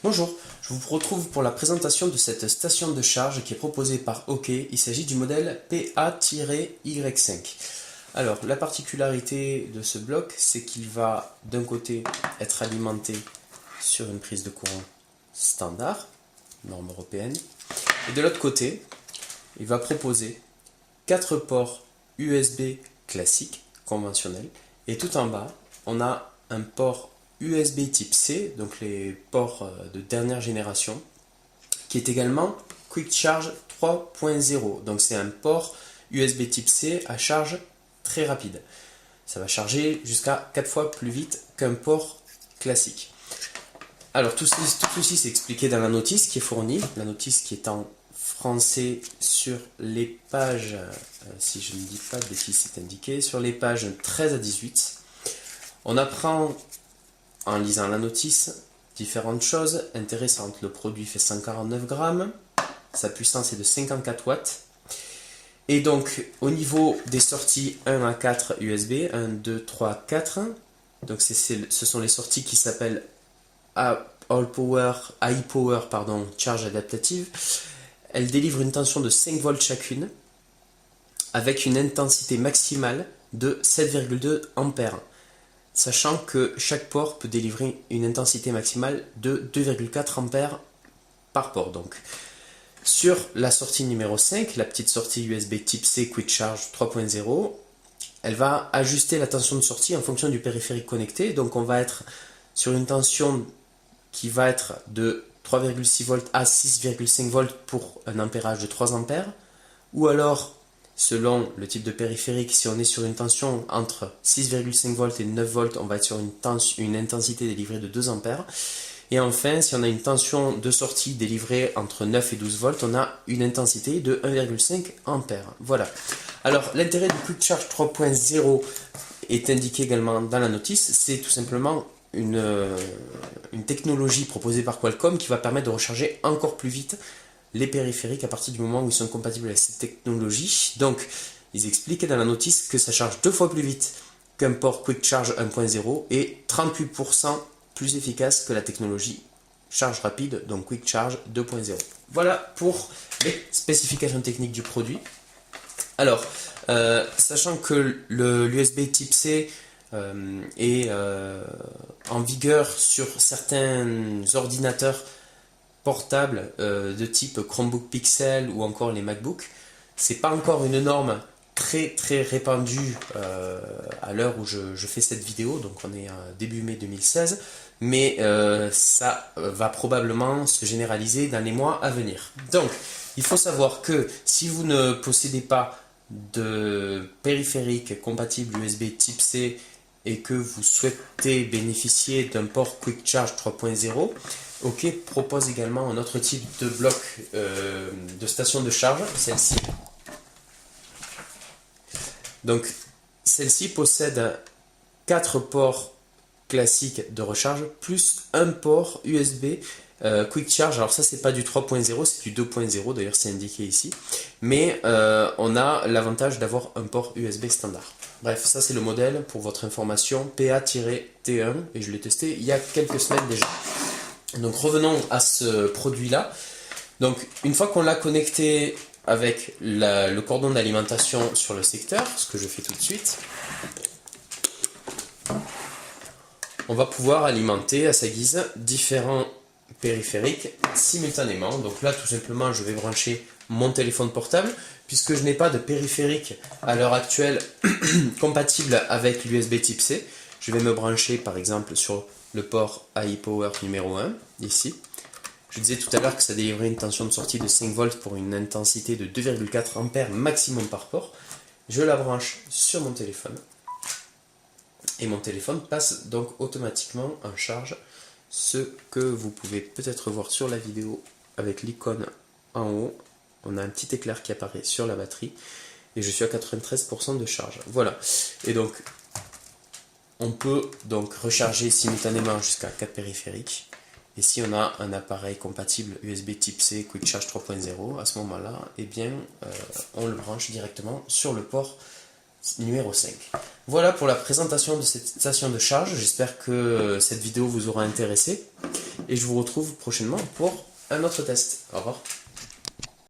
Bonjour, je vous retrouve pour la présentation de cette station de charge qui est proposée par OK. Il s'agit du modèle PA-Y5. Alors, la particularité de ce bloc, c'est qu'il va d'un côté être alimenté sur une prise de courant standard, norme européenne, et de l'autre côté, il va proposer 4 ports USB classiques, conventionnels, et tout en bas, on a un port USB type C, donc les ports de dernière génération, qui est également Quick Charge 3.0. Donc c'est un port USB type C à charge très rapide. Ça va charger jusqu'à 4 fois plus vite qu'un port classique. Alors tout ceci c'est expliqué dans la notice qui est fournie, la notice qui est en français sur les pages, si je ne dis pas de bêtises c'est indiqué, sur les pages 13 à 18. On apprend en lisant la notice différentes choses intéressantes. Le produit fait 149 grammes, sa puissance est de 54 watts. Et donc au niveau des sorties 1 à 4 USB, 1, 2, 3, 4, donc ce sont les sorties qui s'appellent High Power Charge Adaptative. Elles délivrent une tension de 5 volts chacune avec une intensité maximale de 7,2 ampères. Sachant que chaque port peut délivrer une intensité maximale de 2,4 ampères par port. Donc, sur la sortie numéro 5, la petite sortie USB type C Quick Charge 3.0, elle va ajuster la tension de sortie en fonction du périphérique connecté. Donc, on va être sur une tension qui va être de 3,6 volts à 6,5 volts pour un ampérage de 3 ampères. Ou alors, selon le type de périphérique, si on est sur une tension entre 6,5 volts et 9 volts, on va être sur une intensité délivrée de 2 ampères. Et enfin, si on a une tension de sortie délivrée entre 9 et 12 volts, on a une intensité de 1,5 ampères. Voilà. Alors, l'intérêt du Quick Charge 3.0 est indiqué également dans la notice. C'est tout simplement une technologie proposée par Qualcomm qui va permettre de recharger encore plus vite les périphériques à partir du moment où ils sont compatibles avec cette technologie. Donc, ils expliquent dans la notice que ça charge 2 fois plus vite qu'un port Quick Charge 1.0 et 38% plus efficace que la technologie charge rapide, donc Quick Charge 2.0. Voilà pour les spécifications techniques du produit. Alors, sachant que l'USB type C est en vigueur sur certains ordinateurs portables de type Chromebook Pixel ou encore les MacBook, c'est pas encore une norme très répandue à l'heure où je fais cette vidéo, donc on est début mai 2016, mais ça va probablement se généraliser dans les mois à venir. Donc il faut savoir que si vous ne possédez pas de périphérique compatible USB type C et que vous souhaitez bénéficier d'un port Quick Charge 3.0, OK propose également un autre type de bloc de station de charge, celle-ci. Donc, celle-ci possède 4 ports classiques de recharge plus un port USB Quick Charge. Alors ça, c'est pas du 3.0, c'est du 2.0, d'ailleurs c'est indiqué ici. Mais on a l'avantage d'avoir un port USB standard. Bref, ça c'est le modèle pour votre information, PA-T1, et je l'ai testé il y a quelques semaines déjà. Donc revenons à ce produit-là. Donc une fois qu'on l'a connecté avec le cordon d'alimentation sur le secteur, ce que je fais tout de suite, on va pouvoir alimenter à sa guise différents périphériques simultanément. Donc là tout simplement je vais brancher mon téléphone portable puisque je n'ai pas de périphérique à l'heure actuelle compatible avec l'USB type C. Je vais me brancher par exemple sur le port High Power numéro 1, ici. Je disais tout à l'heure que ça délivrait une tension de sortie de 5 volts pour une intensité de 2,4 ampères maximum par port. Je la branche sur mon téléphone. Et mon téléphone passe donc automatiquement en charge, ce que vous pouvez peut-être voir sur la vidéo avec l'icône en haut. On a un petit éclair qui apparaît sur la batterie et je suis à 93% de charge. Voilà. Et donc, on peut donc recharger simultanément jusqu'à 4 périphériques. Et si on a un appareil compatible USB type C Quick Charge 3.0, à ce moment-là, eh bien, on le branche directement sur le port numéro 5. Voilà pour la présentation de cette station de charge. J'espère que cette vidéo vous aura intéressé et je vous retrouve prochainement pour un autre test. Au revoir.